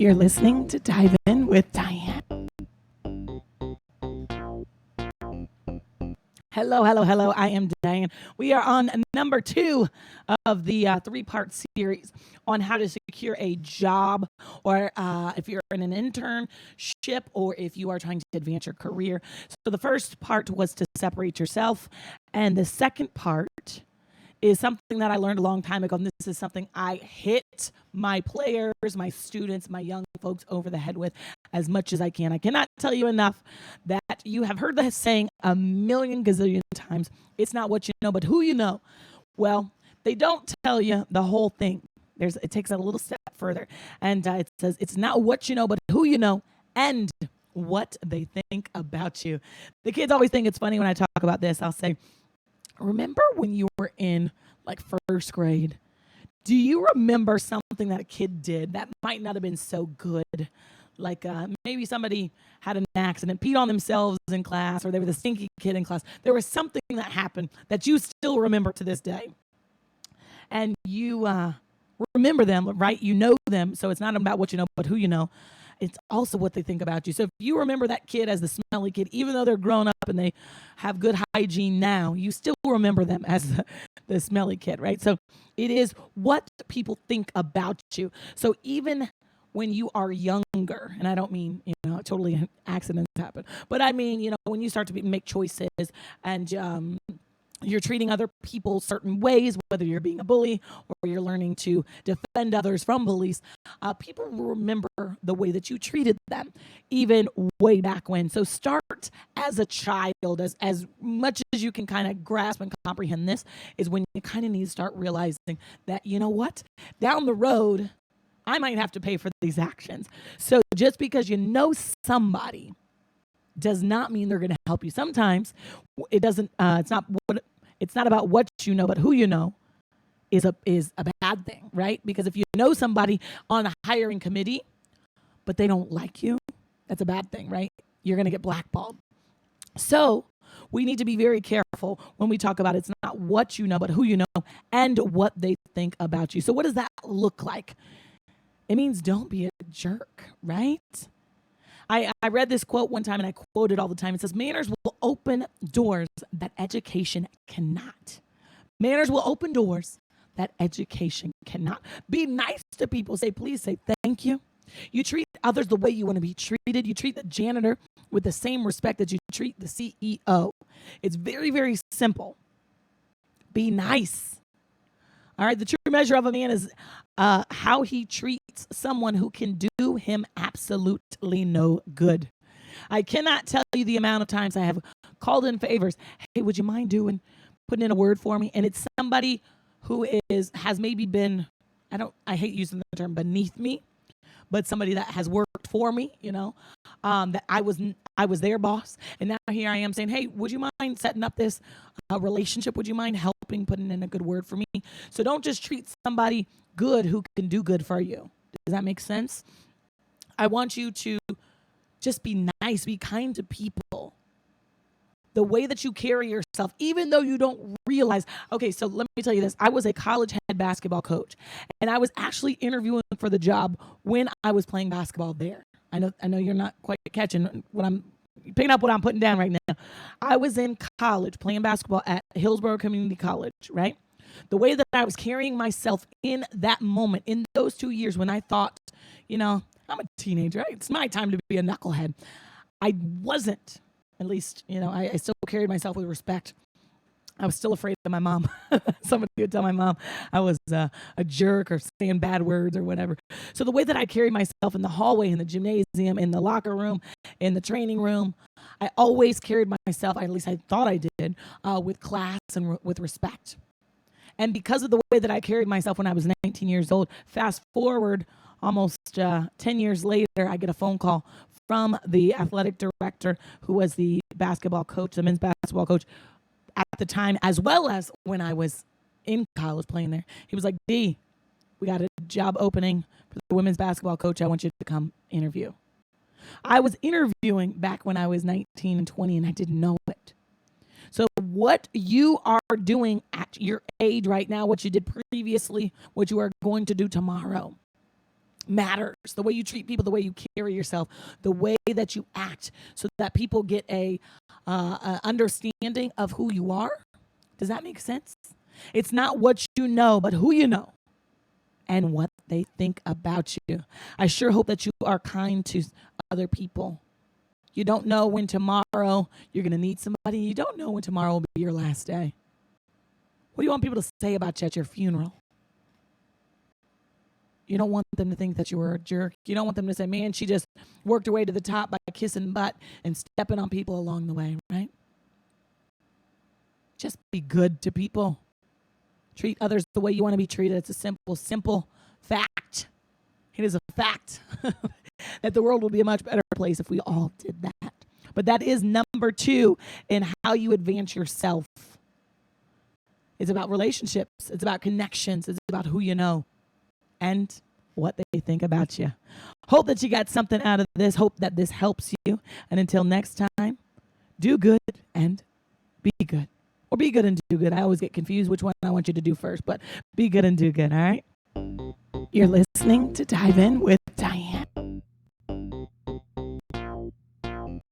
You're listening to Dive In with Diane. Hello, hello, hello. I am Diane. We are on number 2 of the 3-part series on how to secure a job, or if you're in an internship, or if you are trying to advance your career. So the first part was to separate yourself, and the second part is something that I learned a long time ago. And this is something I hit my players, my students, my young folks over the head with as much as I can. I cannot tell you enough that you have heard the saying a million gazillion times. It's not what you know, but who you know. Well, they don't tell you the whole thing. It takes it a little step further. And it says, it's not what you know, but who you know and what they think about you. The kids always think it's funny when I talk about this. I'll say, remember when you were in like first grade? Do you remember something that a kid did that might not have been so good? Like maybe somebody had an accident, peed on themselves in class, or they were the stinky kid in class. There was something that happened that you still remember to this day. And you remember them, right? You know them. So it's not about what you know, but who you know. It's also what they think about you. So if you remember that kid as the smelly kid, even though they're grown up and they have good hygiene now, you still remember them as the smelly kid, right? So it is what people think about you. So even when you are younger, and I don't mean, totally accidents happen, but I mean, when you start to make choices and you're treating other people certain ways, whether you're being a bully or you're learning to defend others from bullies, people will remember the way that you treated them, even way back when. So start as a child, as much as you can kind of grasp and comprehend this, is when you kind of need to start realizing that, you know what, down the road, I might have to pay for these actions. So just because you know somebody does not mean they're going to help you. Sometimes it doesn't. It's not about what you know, but who you know is a bad thing, right? Because if you know somebody on a hiring committee, but they don't like you, that's a bad thing, right? You're going to get blackballed. So we need to be very careful when we talk about it's not what you know, but who you know and what they think about you. So what does that look like? It means don't be a jerk, right? I read this quote one time and I quote it all the time. It says, manners will open doors that education cannot. Manners will open doors that education cannot. Be nice to people. Say please, say thank you. You treat others the way you want to be treated. You treat the janitor with the same respect that you treat the CEO. It's very, very simple. Be nice. All right, the true measure of a man is how he treats someone who can do him absolutely no good. I cannot tell you the amount of times I have called in favors. Hey, would you mind putting in a word for me? And it's somebody who has maybe been, I hate using the term beneath me, but somebody that has worked for me, that I was their boss. And now here I am saying, hey, would you mind setting up this relationship? Would you mind helping, putting in a good word for me? So don't just treat somebody good who can do good for you. Does that make sense? I want you to just be nice, be kind to people. The way that you carry yourself, even though you don't realize. Okay, so let me tell you this. I was a college head basketball coach, and I was actually interviewing for the job when I was playing basketball there. I know you're not quite catching what I'm picking up what I'm putting down right now. I was in college playing basketball at Hillsborough Community College, right? The way that I was carrying myself in that moment, in those 2 years when I thought, I'm a teenager, right? It's my time to be a knucklehead. I wasn't. At least, I still carried myself with respect. I was still afraid of my mom. Somebody would tell my mom I was a jerk or saying bad words or whatever. So the way that I carried myself in the hallway, in the gymnasium, in the locker room, in the training room, I always carried myself, at least I thought I did, with class and with respect. And because of the way that I carried myself when I was 19 years old, fast forward almost 10 years later, I get a phone call from the athletic director who was the basketball coach, the men's basketball coach at the time, as well as when I was in college playing there. He was like, D, we got a job opening for the women's basketball coach. I want you to come interview. I was interviewing back when I was 19 and 20, and I didn't know it. So what you are doing at your age right now, what you did previously, what you are going to do tomorrow, matters. The way you treat people, the way you carry yourself, the way that you act, so that people get a understanding of who you are. Does that make sense? It's not what you know, but who you know and what they think about you. I sure hope that you are kind to other people. You don't know when tomorrow you're going to need somebody. You don't know when tomorrow will be your last day. What do you want people to say about you at your funeral? You don't want them to think that you were a jerk. You don't want them to say, man, she just worked her way to the top by kissing butt and stepping on people along the way, right? Just be good to people. Treat others the way you want to be treated. It's a simple fact. It is a fact that the world will be a much better place if we all did that. But that is number 2 in how you advance yourself. It's about relationships. It's about connections. It's about who you know and what they think about you. Hope that you got something out of this. Hope that this helps you. And until next time, do good and be good. Or be good and do good. I always get confused which one I want you to do first, but be good and do good, all right? You're listening to Dive In with Diane.